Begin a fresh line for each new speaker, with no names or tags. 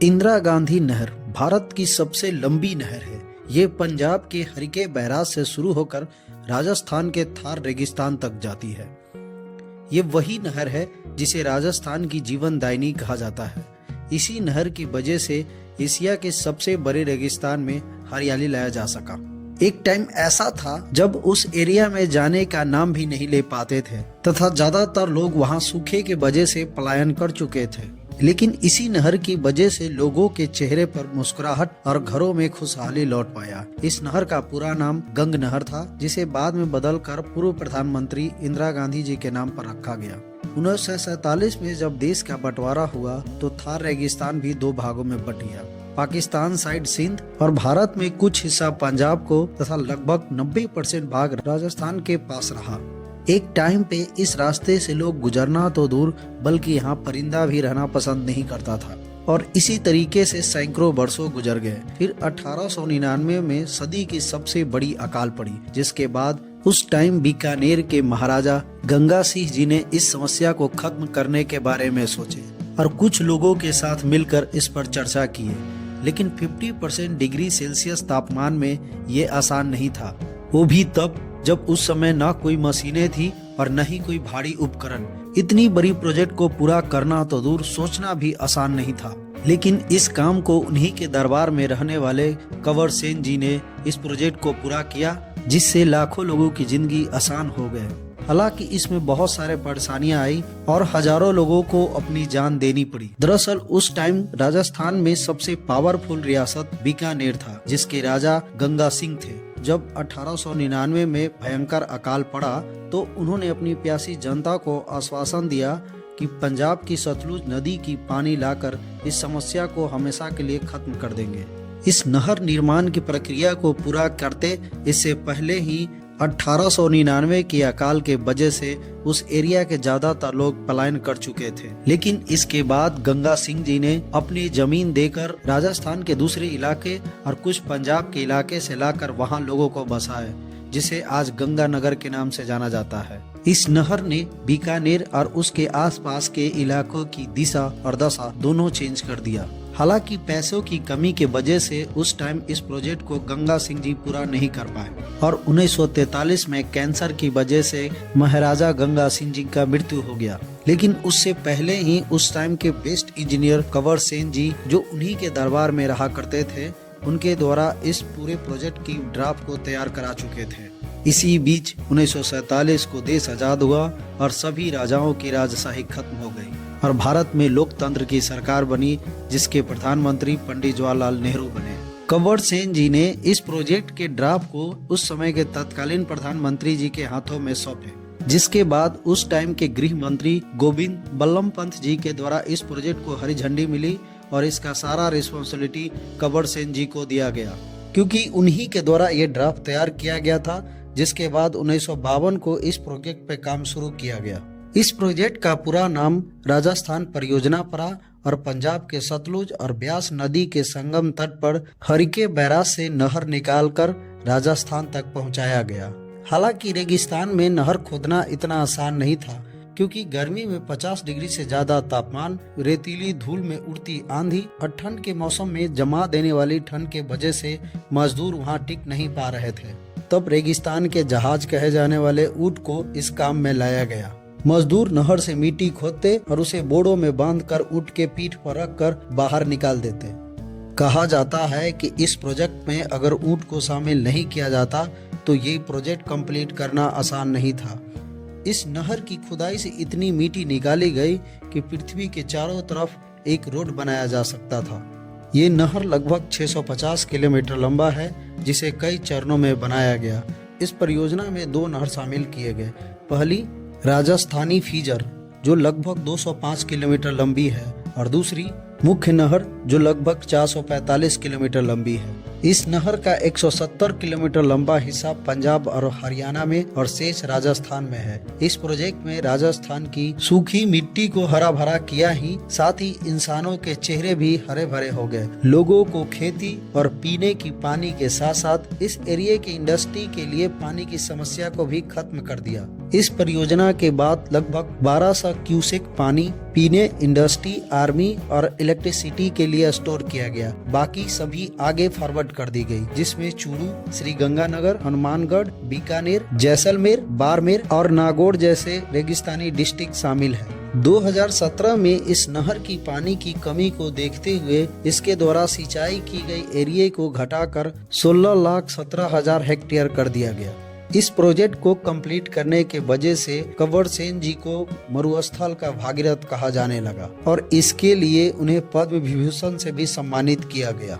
इंदिरा गांधी नहर भारत की सबसे लंबी नहर है। ये पंजाब के हरिके बैराज से शुरू होकर राजस्थान के थार रेगिस्तान तक जाती है। ये वही नहर है जिसे राजस्थान की जीवनदायिनी कहा जाता है। इसी नहर की वजह से एशिया के सबसे बड़े रेगिस्तान में हरियाली लाया जा सका। एक टाइम ऐसा था जब उस एरिया में जाने का नाम भी नहीं ले पाते थे तथा ज्यादातर लोग वहां सूखे के वजह से पलायन कर चुके थे। लेकिन इसी नहर की वजह से लोगों के चेहरे पर मुस्कुराहट और घरों में खुशहाली लौट पाया। इस नहर का पूरा नाम गंग नहर था, जिसे बाद में बदलकर पूर्व प्रधानमंत्री इंदिरा गांधी जी के नाम पर रखा गया। 1947 में जब देश का बंटवारा हुआ तो थार रेगिस्तान भी दो भागों में बट गया। पाकिस्तान साइड सिंध और भारत में कुछ हिस्सा पंजाब को तथा लगभग 90% भाग राजस्थान के पास रहा। एक टाइम पे इस रास्ते से लोग गुजरना तो दूर बल्कि यहाँ परिंदा भी रहना पसंद नहीं करता था और इसी तरीके से सैकड़ों वर्षों गुजर गए। फिर 1899 में सदी की सबसे बड़ी अकाल पड़ी, जिसके बाद उस टाइम बीकानेर के महाराजा गंगा सिंह जी ने इस समस्या को खत्म करने के बारे में सोचे और कुछ लोगों के साथ मिलकर इस पर चर्चा की। लेकिन 50% डिग्री सेल्सियस तापमान में ये आसान नहीं था, वो भी तब जब उस समय न कोई मशीनें थी और न ही कोई भारी उपकरण। इतनी बड़ी प्रोजेक्ट को पूरा करना तो दूर, सोचना भी आसान नहीं था। लेकिन इस काम को उन्हीं के दरबार में रहने वाले कंवर सेन जी ने इस प्रोजेक्ट को पूरा किया, जिससे लाखों लोगों की जिंदगी आसान हो गए। हालांकि इसमें बहुत सारे परेशानियां आई और हजारों लोगों को अपनी जान देनी पड़ी। दरअसल उस टाइम राजस्थान में सबसे पावरफुल रियासत बीकानेर था, जिसके राजा गंगा सिंह थे। जब 1899 में भयंकर अकाल पड़ा तो उन्होंने अपनी प्यासी जनता को आश्वासन दिया कि पंजाब की सतलुज नदी की पानी लाकर इस समस्या को हमेशा के लिए खत्म कर देंगे। इस नहर निर्माण की प्रक्रिया को पूरा करते इससे पहले ही 1899 की अकाल के वजह से उस एरिया के ज्यादातर लोग पलायन कर चुके थे। लेकिन इसके बाद गंगा सिंह जी ने अपनी जमीन देकर राजस्थान के दूसरे इलाके और कुछ पंजाब के इलाके से लाकर वहां लोगों को बसाए, जिसे आज गंगा नगर के नाम से जाना जाता है। इस नहर ने बीकानेर और उसके आसपास के इलाकों की दिशा और दशा दोनों चेंज कर दिया। हालांकि पैसों की कमी के वजह से उस टाइम इस प्रोजेक्ट को गंगा सिंह जी पूरा नहीं कर पाए और 1943 में कैंसर की वजह से महाराजा गंगा सिंह जी का मृत्यु हो गया। लेकिन उससे पहले ही उस टाइम के बेस्ट इंजीनियर कंवर सेन जी, जो उन्हीं के दरबार में रहा करते थे, उनके द्वारा इस पूरे प्रोजेक्ट की ड्राफ्ट को तैयार करा चुके थे। इसी बीच 1947 को देश आजाद हुआ और सभी राजाओं की राजशाही खत्म हो गई और भारत में लोकतंत्र की सरकार बनी, जिसके प्रधानमंत्री पंडित जवाहरलाल नेहरू बने। कंवर सेन जी ने इस प्रोजेक्ट के ड्राफ्ट को उस समय के तत्कालीन प्रधानमंत्री जी के हाथों में सौंपे, जिसके बाद उस टाइम के गृह मंत्री गोविंद बल्लभ पंत जी के द्वारा इस प्रोजेक्ट को हरी झंडी मिली और इसका सारा रिस्पॉन्सिबिलिटी कंवर सेन जी को दिया गया, क्योंकि उन्हीं के द्वारा ये ड्राफ्ट तैयार किया गया था। जिसके बाद 1952 को इस प्रोजेक्ट पे काम शुरू किया गया। इस प्रोजेक्ट का पूरा नाम राजस्थान परियोजना पड़ा और पंजाब के सतलुज और ब्यास नदी के संगम तट पर हरिके बैराज से नहर निकालकर राजस्थान तक पहुंचाया गया। हालांकि रेगिस्तान में नहर खोदना इतना आसान नहीं था, क्योंकि गर्मी में 50 डिग्री से ज्यादा तापमान, रेतीली धूल में उड़ती आंधी और ठंड के मौसम में जमा देने वाली ठंड के वजह से मजदूर वहां टिक नहीं पा रहे थे। तब रेगिस्तान के जहाज कहे जाने वाले ऊंट को इस काम में लाया गया। मजदूर नहर से मिट्टी खोदते और उसे बोड़ों में बांधकर ऊंट के पीठ पर रखकर बाहर निकाल देते। कहा जाता है कि इस प्रोजेक्ट में अगर ऊंट को शामिल नहीं किया जाता तो ये प्रोजेक्ट कंप्लीट करना आसान नहीं था। इस नहर की खुदाई से इतनी मिट्टी निकाली गई कि पृथ्वी के चारों तरफ एक रोड बनाया जा सकता था। ये नहर लगभग 650 किलोमीटर लंबा है, जिसे कई चरणों में बनाया गया। इस परियोजना में दो नहर शामिल किए गए। पहली राजस्थानी फीजर, जो लगभग 205 किलोमीटर लंबी है, और दूसरी मुख्य नहर, जो लगभग 445 किलोमीटर लंबी है। इस नहर का 170 किलोमीटर लंबा हिस्सा पंजाब और हरियाणा में और शेष राजस्थान में है। इस प्रोजेक्ट में राजस्थान की सूखी मिट्टी को हरा भरा किया ही, साथ ही इंसानों के चेहरे भी हरे भरे हो गए। लोगों को खेती और पीने की पानी के साथ साथ इस एरिया की इंडस्ट्री के लिए पानी की समस्या को भी खत्म कर दिया। इस परियोजना के बाद लगभग 1200 क्यूसेक पानी पीने, इंडस्ट्री, आर्मी और इलेक्ट्रिसिटी के लिए स्टोर किया गया। बाकी सभी आगे फॉरवर्ड कर दी गई, जिसमें चूरू, श्रीगंगानगर, हनुमानगढ़, बीकानेर, जैसलमेर, बाड़मेर और नागौर जैसे रेगिस्तानी डिस्ट्रिक्ट शामिल है। 2017 में इस नहर की पानी की कमी को देखते हुए इसके द्वारा सिंचाई की गई एरिया को घटाकर 16,17,000 हेक्टेयर कर दिया गया। इस प्रोजेक्ट को कंप्लीट करने के वजह से कंवर सेन जी को मरुस्थल का भागीरथ कहा जाने लगा और इसके लिए उन्हें पद्म विभूषण से भी सम्मानित किया गया।